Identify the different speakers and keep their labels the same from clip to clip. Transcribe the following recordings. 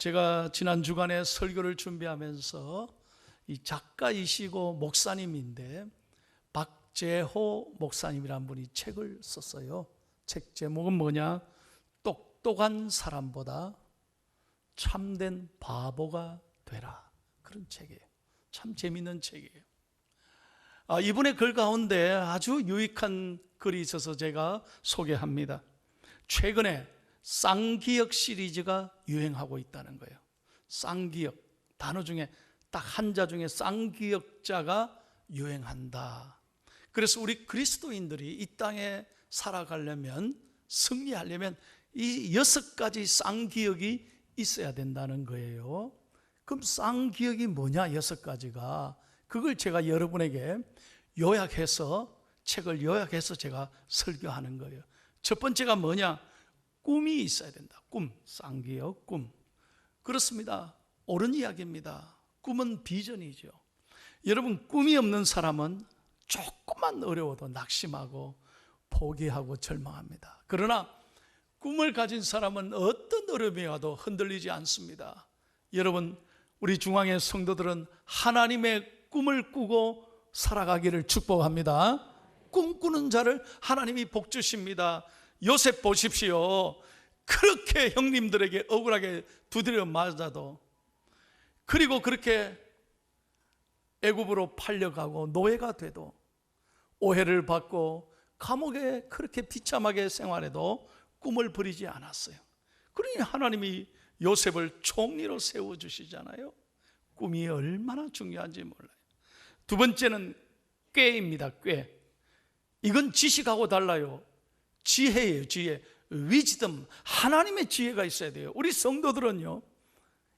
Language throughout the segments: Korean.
Speaker 1: 제가 지난 주간에 설교를 준비하면서 이 작가이시고 목사님인데 박재호 목사님이란 분이 책을 썼어요. 책 제목은 뭐냐? 똑똑한 사람보다 참된 바보가 되라. 그런 책이에요. 참 재미있는 책이에요. 이분의 글 가운데 아주 유익한 글이 있어서 제가 소개합니다. 최근에 쌍기역 시리즈가 유행하고 있다는 거예요. 쌍기역, 단어 중에 딱 한자 중에 쌍기역자가 유행한다. 그래서 우리 그리스도인들이 이 땅에 살아가려면, 승리하려면 이 6가지 쌍기역이 있어야 된다는 거예요. 그럼 쌍기역이 뭐냐? 6가지가. 그걸 제가 여러분에게 요약해서, 책을 요약해서 제가 설교하는 거예요. 첫 번째가 뭐냐? 꿈이 있어야 된다. 꿈, 쌍기역, 꿈. 그렇습니다. 옳은 이야기입니다. 꿈은 비전이죠. 여러분, 꿈이 없는 사람은 조금만 어려워도 낙심하고 포기하고 절망합니다. 그러나 꿈을 가진 사람은 어떤 어려움이 와도 흔들리지 않습니다. 여러분, 우리 중앙의 성도들은 하나님의 꿈을 꾸고 살아가기를 축복합니다. 꿈꾸는 자를 하나님이 복 주십니다. 요셉 보십시오. 그렇게 형님들에게 억울하게 두드려 맞아도, 그리고 그렇게 애굽으로 팔려가고 노예가 돼도, 오해를 받고 감옥에 그렇게 비참하게 생활해도 꿈을 버리지 않았어요. 그러니 하나님이 요셉을 총리로 세워주시잖아요. 꿈이 얼마나 중요한지 몰라요. 두 번째는 꾀입니다. 꾀. 이건 지식하고 달라요. 지혜예요. 지혜. 위즈덤. 하나님의 지혜가 있어야 돼요. 우리 성도들은요,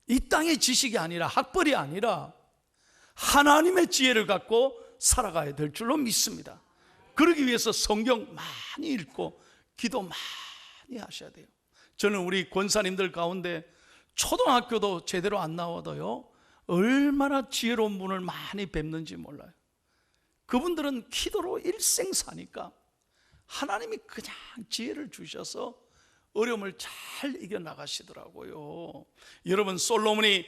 Speaker 1: 이 땅의 지식이 아니라, 학벌이 아니라 하나님의 지혜를 갖고 살아가야 될 줄로 믿습니다. 그러기 위해서 성경 많이 읽고 기도 많이 하셔야 돼요. 저는 우리 권사님들 가운데 초등학교도 제대로 안 나와도요, 얼마나 지혜로운 분을 많이 뵙는지 몰라요. 그분들은 기도로 일생 사니까 하나님이 그냥 지혜를 주셔서 어려움을 잘 이겨나가시더라고요. 여러분, 솔로몬이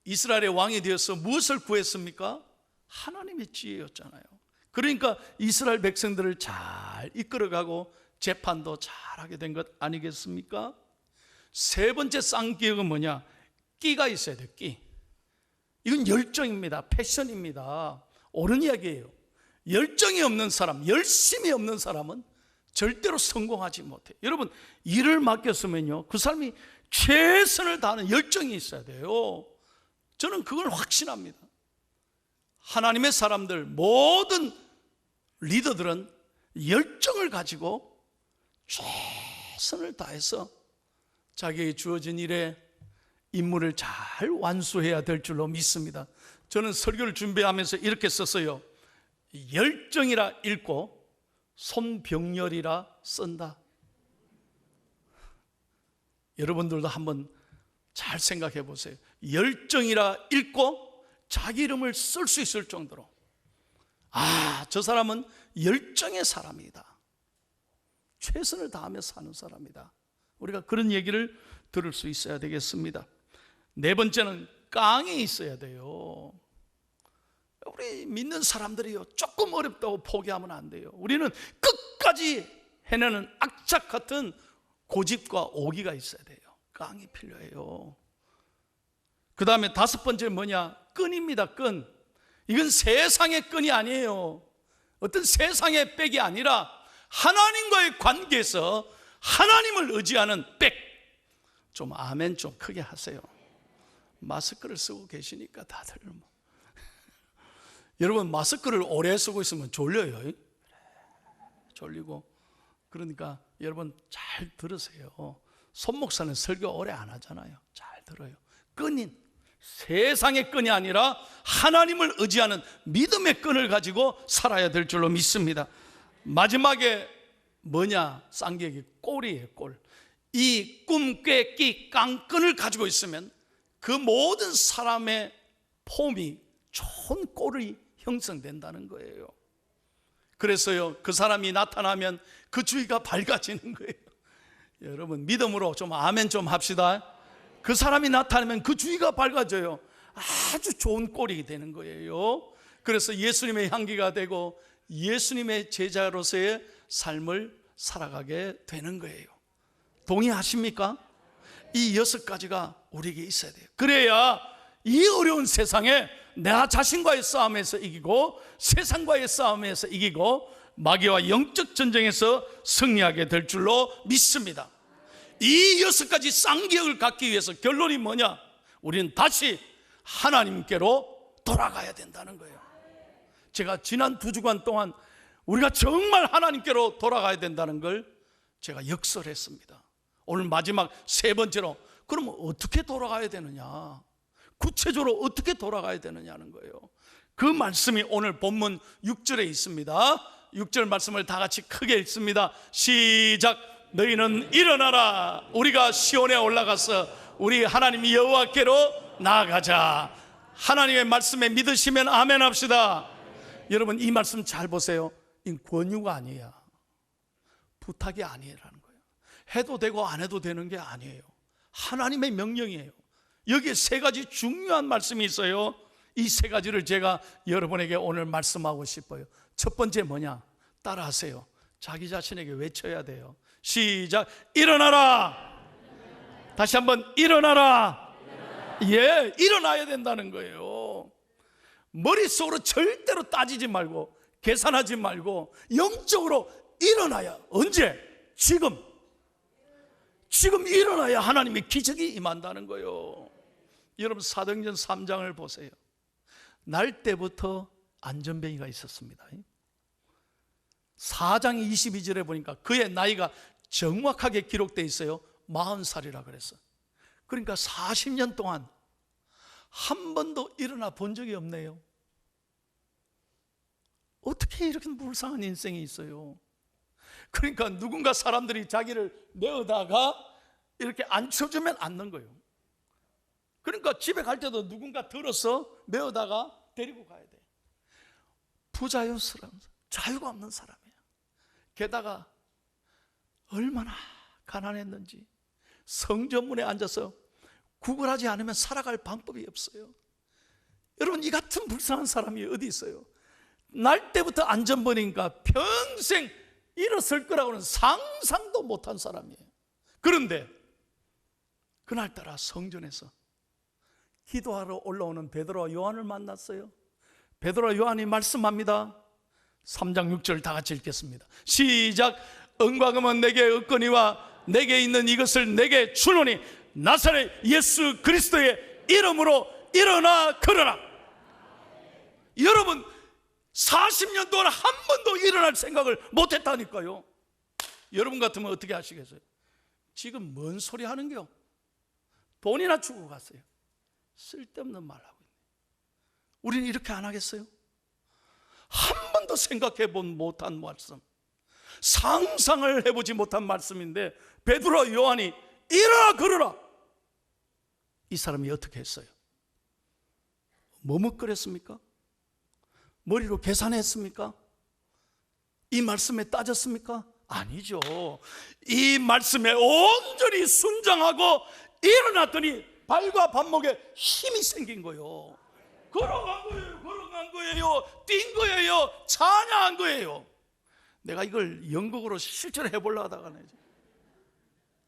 Speaker 1: 이스라엘의 왕이 되어서 무엇을 구했습니까? 하나님의 지혜였잖아요. 그러니까 이스라엘 백성들을 잘 이끌어가고 재판도 잘하게 된 것 아니겠습니까? 세 번째 쌍기역은 뭐냐? 끼가 있어야 돼요. 끼. 이건 열정입니다. 패션입니다. 옳은 이야기예요. 열정이 없는 사람, 열심이 없는 사람은 절대로 성공하지 못해요. 여러분, 일을 맡겼으면요, 그 사람이 최선을 다하는 열정이 있어야 돼요. 저는 그걸 확신합니다. 하나님의 사람들, 모든 리더들은 열정을 가지고 최선을 다해서 자기에게 주어진 일에 임무를 잘 완수해야 될 줄로 믿습니다. 저는 설교를 준비하면서 이렇게 썼어요. 열정이라 읽고 손병렬이라 쓴다. 여러분들도 한번 잘 생각해 보세요. 열정이라 읽고 자기 이름을 쓸 수 있을 정도로, 저 사람은 열정의 사람이다, 최선을 다하며 사는 사람이다. 우리가 그런 얘기를 들을 수 있어야 되겠습니다. 네 번째는 깡이 있어야 돼요. 우리 믿는 사람들이요, 조금 어렵다고 포기하면 안 돼요. 우리는 끝까지 해내는 악착 같은 고집과 오기가 있어야 돼요. 깡이 필요해요. 그 다음에 다섯 번째 뭐냐? 끈입니다. 끈. 이건 세상의 끈이 아니에요. 어떤 세상의 백이 아니라 하나님과의 관계에서 하나님을 의지하는 백. 좀 아멘 좀 크게 하세요. 마스크를 쓰고 계시니까 다들 여러분, 마스크를 오래 쓰고 있으면 졸려요. 졸리고. 그러니까 여러분 잘 들으세요. 손 목사는 설교 오래 안 하잖아요. 잘 들어요. 끈인, 세상의 끈이 아니라 하나님을 의지하는 믿음의 끈을 가지고 살아야 될 줄로 믿습니다. 마지막에 뭐냐? 쌍기역이 꼴이에요. 꼴. 이 꿈, 꾀, 끼, 깡끈을 가지고 있으면 그 모든 사람의 폼이 좋은 꼴이 형성된다는 거예요. 그래서요, 그 사람이 나타나면 그 주위가 밝아지는 거예요. 여러분, 믿음으로 좀 아멘 좀 합시다. 그 사람이 나타나면 그 주위가 밝아져요. 아주 좋은 꼴이 되는 거예요. 그래서 예수님의 향기가 되고 예수님의 제자로서의 삶을 살아가게 되는 거예요. 동의하십니까? 이 6가지가 우리에게 있어야 돼요. 그래야 이 어려운 세상에 나 자신과의 싸움에서 이기고 세상과의 싸움에서 이기고 마귀와 영적 전쟁에서 승리하게 될 줄로 믿습니다. 이 6가지 쌍기역을 갖기 위해서 결론이 뭐냐? 우리는 다시 하나님께로 돌아가야 된다는 거예요. 제가 지난 2주간 동안 우리가 정말 하나님께로 돌아가야 된다는 걸 제가 역설했습니다. 오늘 마지막 3번째로, 그러면 어떻게 돌아가야 되느냐, 구체적으로 어떻게 돌아가야 되느냐는 거예요. 그 말씀이 오늘 본문 6절에 있습니다. 6절 말씀을 다 같이 크게 읽습니다. 시작. 너희는 일어나라. 우리가 시온에 올라가서 우리 하나님 여호와께로 나아가자. 하나님의 말씀에 믿으시면 아멘 합시다. 여러분, 이 말씀 잘 보세요. 이 권유가 아니야, 부탁이 아니라는 거예요. 해도 되고 안 해도 되는 게 아니에요. 하나님의 명령이에요. 여기에 3가지 중요한 말씀이 있어요. 이 3가지를 제가 여러분에게 오늘 말씀하고 싶어요. 첫 번째 뭐냐? 따라하세요. 자기 자신에게 외쳐야 돼요. 시작. 일어나라. 다시 한번 일어나라. 예, 일어나야 된다는 거예요. 머릿속으로 절대로 따지지 말고 계산하지 말고 영적으로 일어나야. 언제? 지금 일어나야 하나님의 기적이 임한다는 거예요. 여러분, 사도행전 3장을 보세요. 날 때부터 안전뱅이가 있었습니다. 4장 22절에 보니까 그의 나이가 정확하게 기록되어 있어요. 40살이라 그랬어요. 그러니까 40년 동안 한 번도 일어나 본 적이 없네요. 어떻게 이렇게 불쌍한 인생이 있어요? 그러니까 누군가 사람들이 자기를 메어다가 이렇게 앉혀주면 앉는 거예요. 그러니까 집에 갈 때도 누군가 들어서 메어다가 데리고 가야 돼. 부자연스러운, 자유가 없는 사람이에요. 게다가 얼마나 가난했는지 성전문에 앉아서 구걸하지 않으면 살아갈 방법이 없어요. 여러분, 이 같은 불쌍한 사람이 어디 있어요? 날 때부터 안전번이니까 평생 일어설 거라고는 상상도 못한 사람이에요. 그런데 그날따라 성전에서 기도하러 올라오는 베드로와 요한을 만났어요. 베드로와 요한이 말씀합니다. 3장 6절 다 같이 읽겠습니다. 시작. 은과 금은 내게 없거니와 내게 있는 이것을 내게 주노니 나사렛 예수 그리스도의 이름으로 일어나 걸어라. 여러분, 40년 동안 한 번도 일어날 생각을 못했다니까요. 여러분 같으면 어떻게 하시겠어요? 지금 뭔 소리 하는겨? 돈이나 주고 갔어요. 쓸데없는 말 하고 있네. 우리는 이렇게 안 하겠어요? 한 번도 생각해본 못한 말씀, 상상을 해보지 못한 말씀인데 베드로와 요한이 일어나 걸어라. 이 사람이 어떻게 했어요? 머뭇거렸습니까? 머리로 계산했습니까? 이 말씀에 따졌습니까? 아니죠. 이 말씀에 온전히 순종하고 일어났더니 발과 발목에 힘이 생긴 거예요. 걸어간 거예요. 뛴 거예요. 찬양한 거예요. 내가 이걸 연극으로 실제로 해보려고 하다가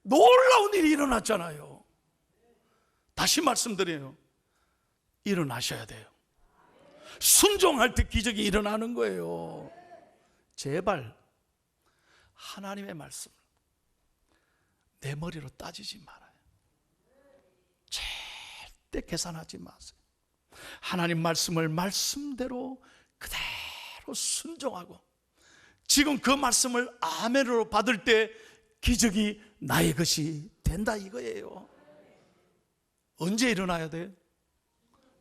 Speaker 1: 놀라운 일이 일어났잖아요. 다시 말씀드려요. 일어나셔야 돼요. 순종할 때 기적이 일어나는 거예요. 제발 하나님의 말씀 내 머리로 따지지 말아요. 절대 계산하지 마세요. 하나님 말씀을 말씀대로 그대로 순종하고 지금 그 말씀을 아멘으로 받을 때 기적이 나의 것이 된다 이거예요. 언제 일어나야 돼요?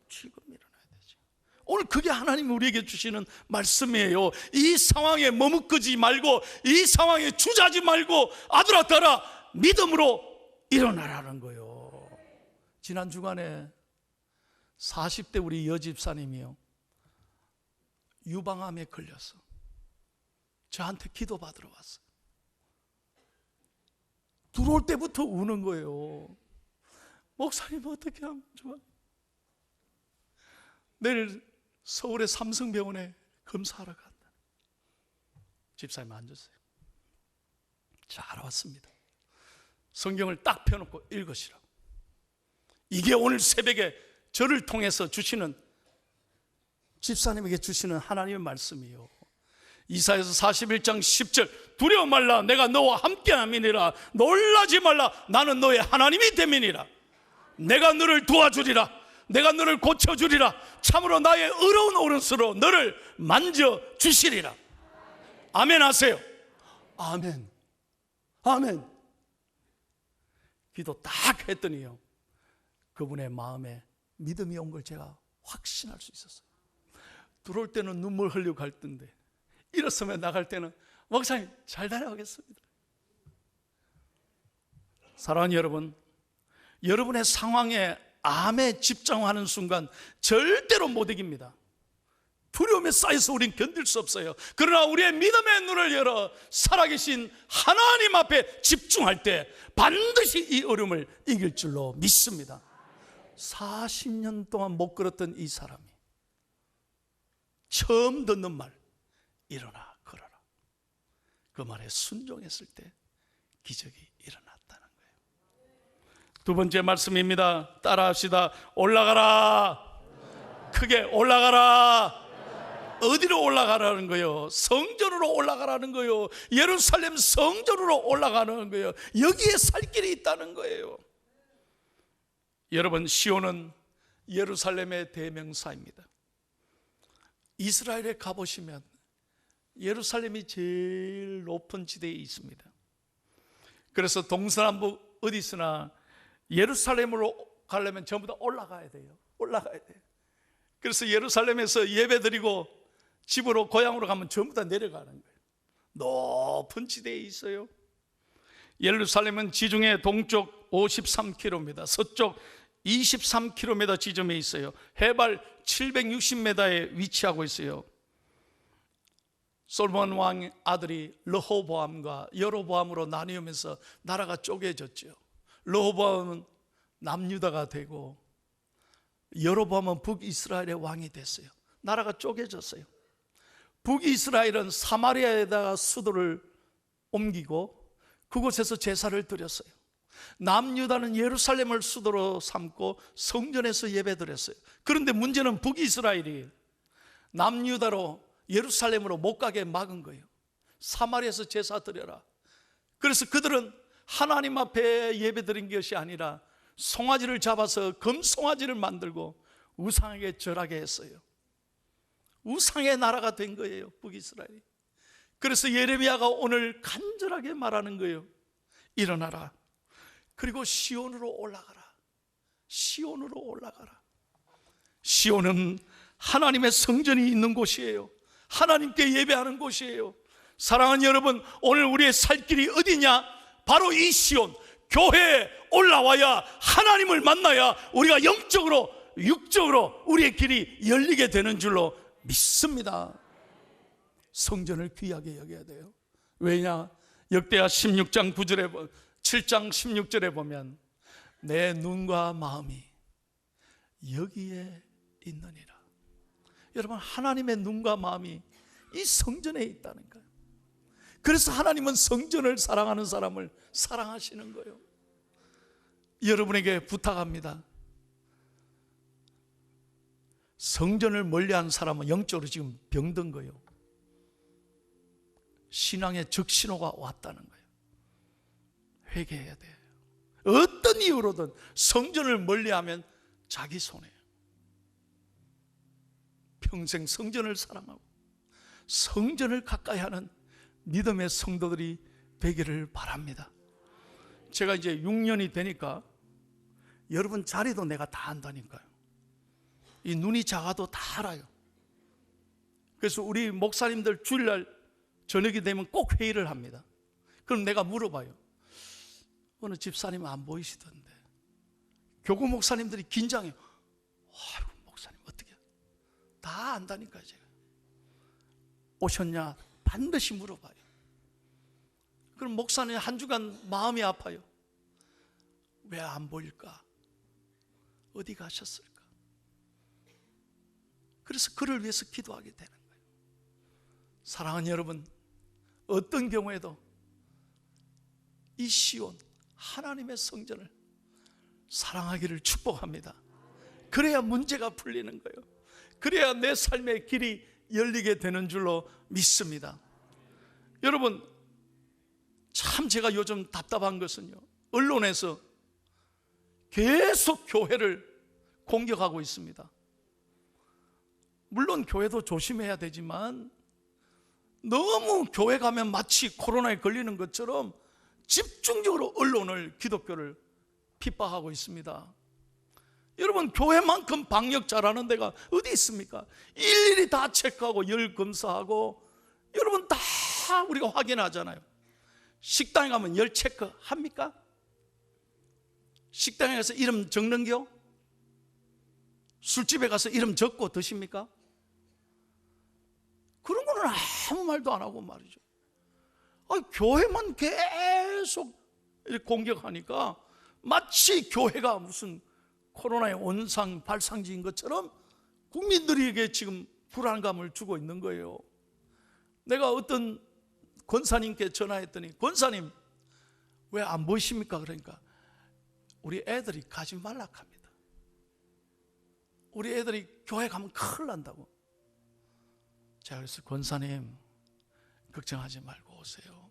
Speaker 1: 지금 일어나야 되죠. 오늘 그게 하나님이 우리에게 주시는 말씀이에요. 이 상황에 머뭇거지 말고 이 상황에 주저하지 말고 아들아 따라 믿음으로 일어나라는 거예요. 지난 주간에 40대 우리 여집사님이요, 유방암에 걸려서 저한테 기도 받으러 왔어요. 들어올 때부터 우는 거예요. 목사님 어떻게 하면 좋아? 내일 서울의 삼성병원에 검사하러 간다. 집사님 앉으세요. 잘 왔습니다. 성경을 딱 펴놓고 읽으시라고. 이게 오늘 새벽에 저를 통해서 주시는, 집사님에게 주시는 하나님의 말씀이요. 이사야서 41장 10절, 두려워 말라, 내가 너와 함께함이니라. 놀라지 말라, 나는 너의 하나님이 됨이니라. 내가 너를 도와주리라. 내가 너를 고쳐주리라. 참으로 나의 의로운 오른손으로 너를 만져주시리라. 아멘 하세요. 아멘. 아멘. 기도 딱 했더니요, 그분의 마음에 믿음이 온 걸 제가 확신할 수 있었어요. 들어올 때는 눈물 흘리고 갈 텐데, 일어서면 나갈 때는 목사님 잘 다녀오겠습니다. 사랑하는 여러분, 여러분의 상황에 암에 집중하는 순간 절대로 못 이깁니다. 두려움에 쌓여서 우린 견딜 수 없어요. 그러나 우리의 믿음의 눈을 열어 살아계신 하나님 앞에 집중할 때 반드시 이 어려움을 이길 줄로 믿습니다. 40년 동안 못 걸었던 이 사람이 처음 듣는 말, 일어나 걸어라, 그 말에 순종했을 때 기적이 일어났다는 거예요. 두 번째 말씀입니다. 따라합시다. 올라가라. 크게 올라가라. 어디로 올라가라는 거예요? 성전으로 올라가라는 거예요. 예루살렘 성전으로 올라가는 거예요. 여기에 살 길이 있다는 거예요. 여러분, 시온은 예루살렘의 대명사입니다. 이스라엘에 가보시면 예루살렘이 제일 높은 지대에 있습니다. 그래서 동서남북 어디서나 예루살렘으로 가려면 전부 다 올라가야 돼요. 올라가야 돼요. 그래서 예루살렘에서 예배드리고 집으로 고향으로 가면 전부 다 내려가는 거예요. 높은 지대에 있어요. 예루살렘은 지중해 동쪽 53km, 서쪽 23km 지점에 있어요. 해발 760m에 위치하고 있어요. 솔로몬 왕 아들이 르호보암과 여로보암으로 나뉘면서 나라가 쪼개졌죠. 르호보암은 남유다가 되고 여로보암은 북이스라엘의 왕이 됐어요. 나라가 쪼개졌어요. 북이스라엘은 사마리아에다가 수도를 옮기고 그곳에서 제사를 드렸어요. 남유다는 예루살렘을 수도로 삼고 성전에서 예배드렸어요. 그런데 문제는 북이스라엘이 남유다로 예루살렘으로 못 가게 막은 거예요. 사마리아에서 제사 드려라. 그래서 그들은 하나님 앞에 예배드린 것이 아니라 송아지를 잡아서 금송아지를 만들고 우상에게 절하게 했어요. 우상의 나라가 된 거예요, 북이스라엘이. 그래서 예레미야가 오늘 간절하게 말하는 거예요. 일어나라. 그리고 시온으로 올라가라. 시온으로 올라가라. 시온은 하나님의 성전이 있는 곳이에요. 하나님께 예배하는 곳이에요. 사랑하는 여러분, 오늘 우리의 살 길이 어디냐? 바로 이 시온, 교회에 올라와야, 하나님을 만나야 우리가 영적으로, 육적으로 우리의 길이 열리게 되는 줄로 믿습니다. 성전을 귀하게 여겨야 돼요. 왜냐? 역대하 16장 9절에 7장 16절에 보면 내 눈과 마음이 여기에 있느니라. 여러분, 하나님의 눈과 마음이 이 성전에 있다는 거예요. 그래서 하나님은 성전을 사랑하는 사람을 사랑하시는 거예요. 여러분에게 부탁합니다. 성전을 멀리한 사람은 영적으로 지금 병든 거예요. 신앙의 적신호가 왔다는 거예요. 회개해야 돼요. 어떤 이유로든 성전을 멀리하면 자기 손해예요. 평생 성전을 사랑하고 성전을 가까이 하는 믿음의 성도들이 되기를 바랍니다. 제가 이제 6년이 되니까 여러분 자리도 내가 다 안다니까요. 이 눈이 작아도 다 알아요. 그래서 우리 목사님들 주일날 저녁이 되면 꼭 회의를 합니다. 그럼 내가 물어봐요. 어느 집사님은 안 보이시던데. 교구 목사님들이 긴장해요. 아이고, 목사님 어떻게 다 안다니까요. 제가 오셨냐 반드시 물어봐요. 그럼 목사님 한 주간 마음이 아파요. 왜 안 보일까? 어디 가셨을까? 그래서 그를 위해서 기도하게 되는 거예요. 사랑하는 여러분, 어떤 경우에도 이 시온 하나님의 성전을 사랑하기를 축복합니다. 그래야 문제가 풀리는 거예요. 그래야 내 삶의 길이 열리게 되는 줄로 믿습니다. 여러분, 참 제가 요즘 답답한 것은요, 언론에서 계속 교회를 공격하고 있습니다. 물론 교회도 조심해야 되지만 너무 교회 가면 마치 코로나에 걸리는 것처럼 집중적으로 언론을, 기독교를 핍박하고 있습니다. 여러분, 교회만큼 방역 잘하는 데가 어디 있습니까? 일일이 다 체크하고 열 검사하고, 여러분 다 우리가 확인하잖아요. 식당에 가면 열 체크 합니까? 식당에 가서 이름 적는겨? 술집에 가서 이름 적고 드십니까? 그런 거는 아무 말도 안 하고 말이죠. 교회만 계속 이렇게 공격하니까 마치 교회가 무슨 코로나의 온상 발상지인 것처럼 국민들에게 지금 불안감을 주고 있는 거예요. 내가 어떤 권사님께 전화했더니, 권사님 왜 안 보이십니까? 그러니까 우리 애들이 가지 말라 합니다. 우리 애들이 교회 가면 큰일 난다고. 제가 그래서, 권사님 걱정하지 말고 오세요.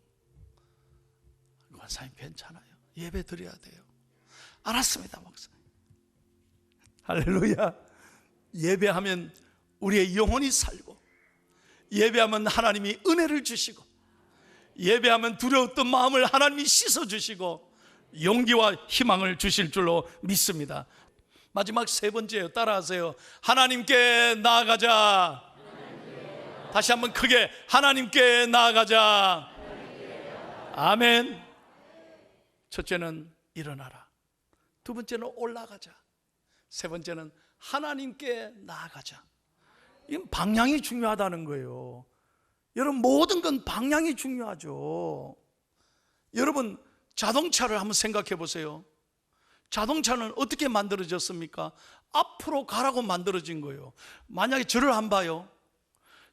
Speaker 1: 권사님 괜찮아요. 예배 드려야 돼요. 알았습니다, 목사님. 할렐루야. 예배하면 우리의 영혼이 살고, 예배하면 하나님이 은혜를 주시고, 예배하면 두려웠던 마음을 하나님이 씻어주시고 용기와 희망을 주실 줄로 믿습니다. 마지막 세 번째요. 따라하세요. 하나님께 나아가자. 다시 한번 크게, 하나님께 나아가자. 아멘. 첫째는 일어나라. 두 번째는 올라가자. 세 번째는 하나님께 나아가자. 이건 방향이 중요하다는 거예요. 여러분, 모든 건 방향이 중요하죠. 여러분, 자동차를 한번 생각해 보세요. 자동차는 어떻게 만들어졌습니까? 앞으로 가라고 만들어진 거예요. 만약에 저를 한번 봐요.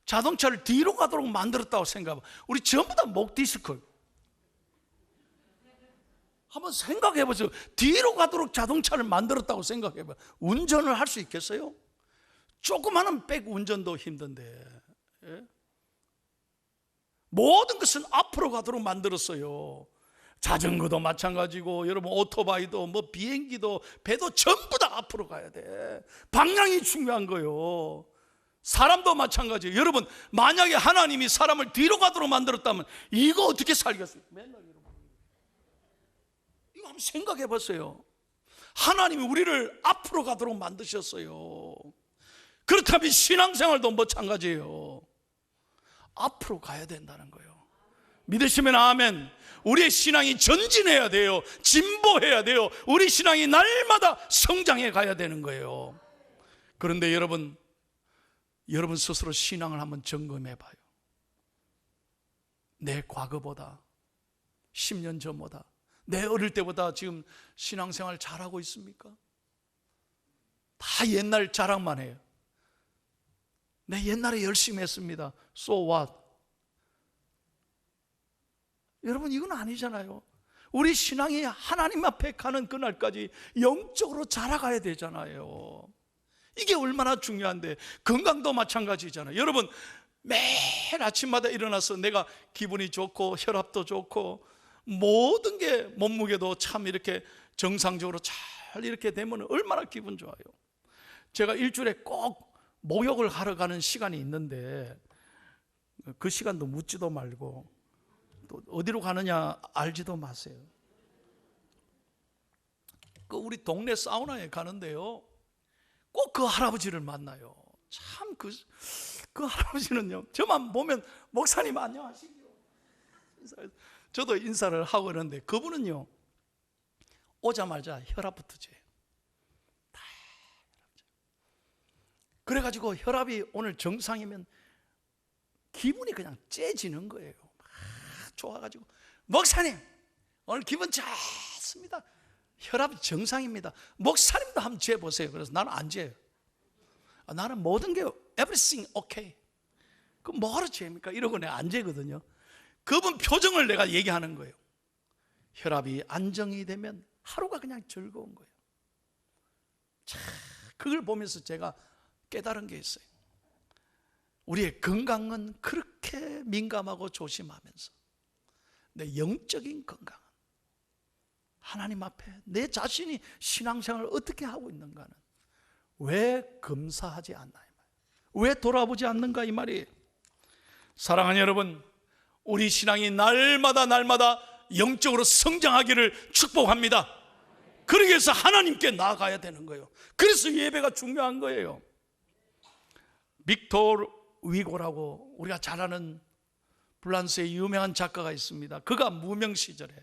Speaker 1: 자동차를 뒤로 가도록 만들었다고 생각해봐. 우리 전부 다 목 디스크. 한번 생각해 보세요. 뒤로 가도록 자동차를 만들었다고 생각해봐. 운전을 할 수 있겠어요? 조그마한 백 운전도 힘든데. 예? 모든 것은 앞으로 가도록 만들었어요. 자전거도 마찬가지고, 여러분 오토바이도, 뭐 비행기도, 배도 전부 다 앞으로 가야 돼. 방향이 중요한 거예요. 사람도 마찬가지예요. 여러분, 만약에 하나님이 사람을 뒤로 가도록 만들었다면 이거 어떻게 살겠어요? 맨날 이거 한번 생각해 보세요. 하나님이 우리를 앞으로 가도록 만드셨어요. 그렇다면 신앙생활도 마찬가지예요. 앞으로 가야 된다는 거예요. 믿으시면 아멘. 우리의 신앙이 전진해야 돼요. 진보해야 돼요. 우리 신앙이 날마다 성장해 가야 되는 거예요. 그런데 여러분 스스로 신앙을 한번 점검해 봐요. 내 과거보다, 10년 전보다, 내 어릴 때보다 지금 신앙생활 잘하고 있습니까? 다 옛날 자랑만 해요. 내 옛날에 열심히 했습니다. So what? 여러분, 이건 아니잖아요. 우리 신앙이 하나님 앞에 가는 그날까지 영적으로 자라가야 되잖아요. 이게 얼마나 중요한데. 건강도 마찬가지잖아요. 여러분, 매일 아침마다 일어나서 내가 기분이 좋고 혈압도 좋고 모든 게, 몸무게도 참 이렇게 정상적으로 잘 이렇게 되면 얼마나 기분 좋아요. 제가 일주일에 꼭 목욕을 하러 가는 시간이 있는데 그 시간도 묻지도 말고 또 어디로 가느냐 알지도 마세요. 그 우리 동네 사우나에 가는데요, 꼭 그 할아버지를 만나요. 참 그 할아버지는요, 저만 보면 목사님 안녕하시죠. 저도 인사를 하고 그러는데 그분은요, 오자마자 혈압부터 재요. 다 그래가지고 혈압이 오늘 정상이면 기분이 그냥 째지는 거예요. 막 좋아가지고, 목사님 오늘 기분 좋습니다. 혈압이 정상입니다. 목사님도 한번 재보세요. 그래서 나는 안 재요. 나는 모든 게 everything okay. 그 뭐하러 재입니까? 이러고 내가 안 재거든요. 그분 표정을 내가 얘기하는 거예요. 혈압이 안정이 되면 하루가 그냥 즐거운 거예요. 참, 그걸 보면서 제가 깨달은 게 있어요. 우리의 건강은 그렇게 민감하고 조심하면서 내 영적인 건강은 하나님 앞에 내 자신이 신앙생활을 어떻게 하고 있는가는 왜 검사하지 않나, 왜 돌아보지 않는가 이 말이에요. 사랑하는 여러분, 우리 신앙이 날마다 영적으로 성장하기를 축복합니다. 그러기 위해서 하나님께 나아가야 되는 거예요. 그래서 예배가 중요한 거예요. 빅토르 위고라고 우리가 잘 아는 프랑스의 유명한 작가가 있습니다. 그가 무명 시절에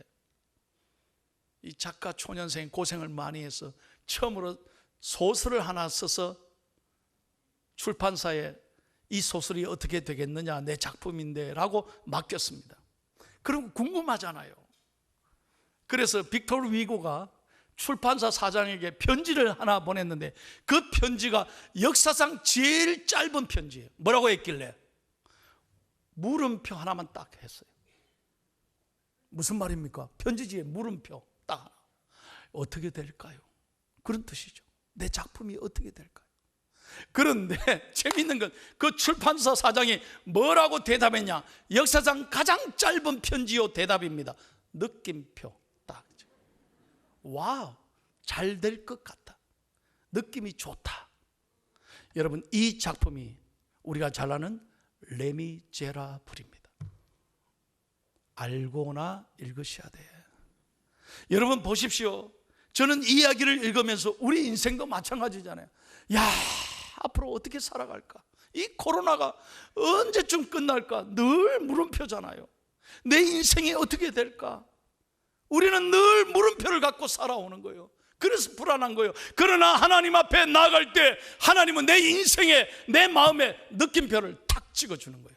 Speaker 1: 이 작가 초년생 고생을 많이 해서 처음으로 소설을 하나 써서 출판사에 이 소설이 어떻게 되겠느냐, 내 작품인데 라고 맡겼습니다. 그럼 궁금하잖아요. 그래서 빅토르 위고가 출판사 사장에게 편지를 하나 보냈는데 그 편지가 역사상 제일 짧은 편지예요. 뭐라고 했길래? 물음표 하나만 딱 했어요. 무슨 말입니까? 편지지에 물음표 딱 하나. 어떻게 될까요? 그런 뜻이죠. 내 작품이 어떻게 될까요? 그런데 재밌는 건 그 출판사 사장이 뭐라고 대답했냐? 역사상 가장 짧은 편지요 대답입니다. 느낌표. 딱. 와우, 잘 될 것 같다. 느낌이 좋다. 여러분, 이 작품이 우리가 잘 아는 레미제라블입니다. 알고나 읽으셔야 돼. 여러분 보십시오. 저는 이 이야기를 읽으면서 우리 인생도 마찬가지잖아요. 야, 앞으로 어떻게 살아갈까? 이 코로나가 언제쯤 끝날까? 늘 물음표잖아요. 내 인생이 어떻게 될까? 우리는 늘 물음표를 갖고 살아오는 거예요. 그래서 불안한 거예요. 그러나 하나님 앞에 나아갈 때 하나님은 내 인생에, 내 마음에 느낌표를 탁 찍어주는 거예요.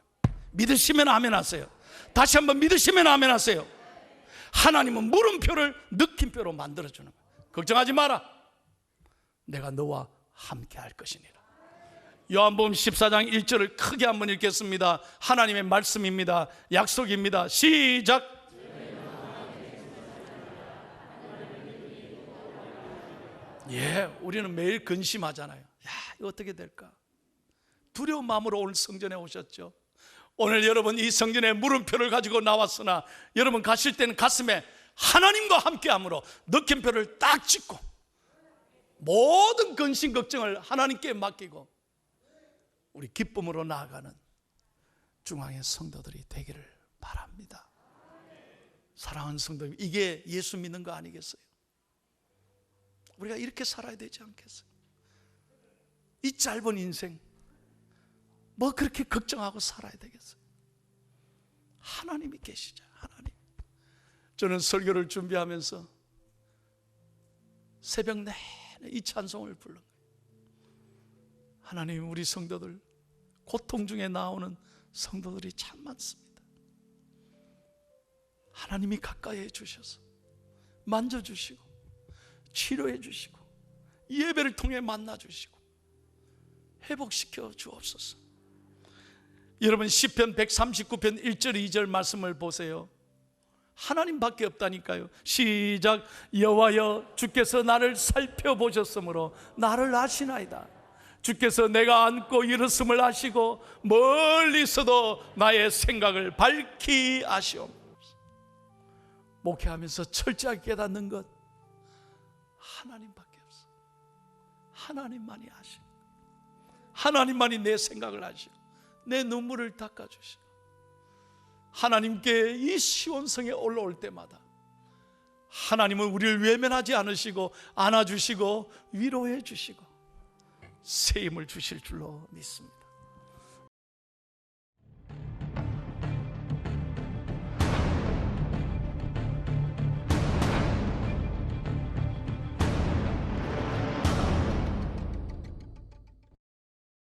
Speaker 1: 믿으시면 아멘 하세요. 다시 한번 믿으시면 아멘 하세요. 하나님은 물음표를 느낌표로 만들어주는 거예요. 걱정하지 마라. 내가 너와 함께 할 것이니라. 요한복음 14장 1절을 크게 한번 읽겠습니다. 하나님의 말씀입니다. 약속입니다. 시작. 예, 우리는 매일 근심하잖아요. 야, 이거 어떻게 될까? 두려운 마음으로 오늘 성전에 오셨죠. 오늘 여러분 이 성전에 물음표를 가지고 나왔으나 여러분 가실 때는 가슴에 하나님과 함께함으로 느낌표를 딱 찍고 모든 근심 걱정을 하나님께 맡기고 우리 기쁨으로 나아가는 중앙의 성도들이 되기를 바랍니다. 사랑하는 성도님, 이게 예수 믿는 거 아니겠어요? 우리가 이렇게 살아야 되지 않겠어요? 이 짧은 인생 뭐 그렇게 걱정하고 살아야 되겠어요? 하나님이 계시죠. 하나님. 저는 설교를 준비하면서 새벽 내내 이 찬송을 부른 거예요. 하나님, 우리 성도들 고통 중에 나오는 성도들이 참 많습니다. 하나님이 가까이 해주셔서 만져주시고 치료해 주시고 예배를 통해 만나주시고 회복시켜 주옵소서. 여러분 시편 139편 1절 2절 말씀을 보세요. 하나님밖에 없다니까요. 시작. 여호와여, 주께서 나를 살펴보셨으므로 나를 아시나이다. 주께서 내가 앉고 일었음을 아시고 멀리서도 나의 생각을 밝히 아시옵소서. 목회하면서 철저하게 깨닫는 것, 하나님밖에 없어. 하나님만이 아시고, 하나님만이 내 생각을 아시고 내 눈물을 닦아주시고, 하나님께 이 시온성에 올라올 때마다 하나님은 우리를 외면하지 않으시고 안아주시고 위로해 주시고 새 힘을 주실 줄로 믿습니다.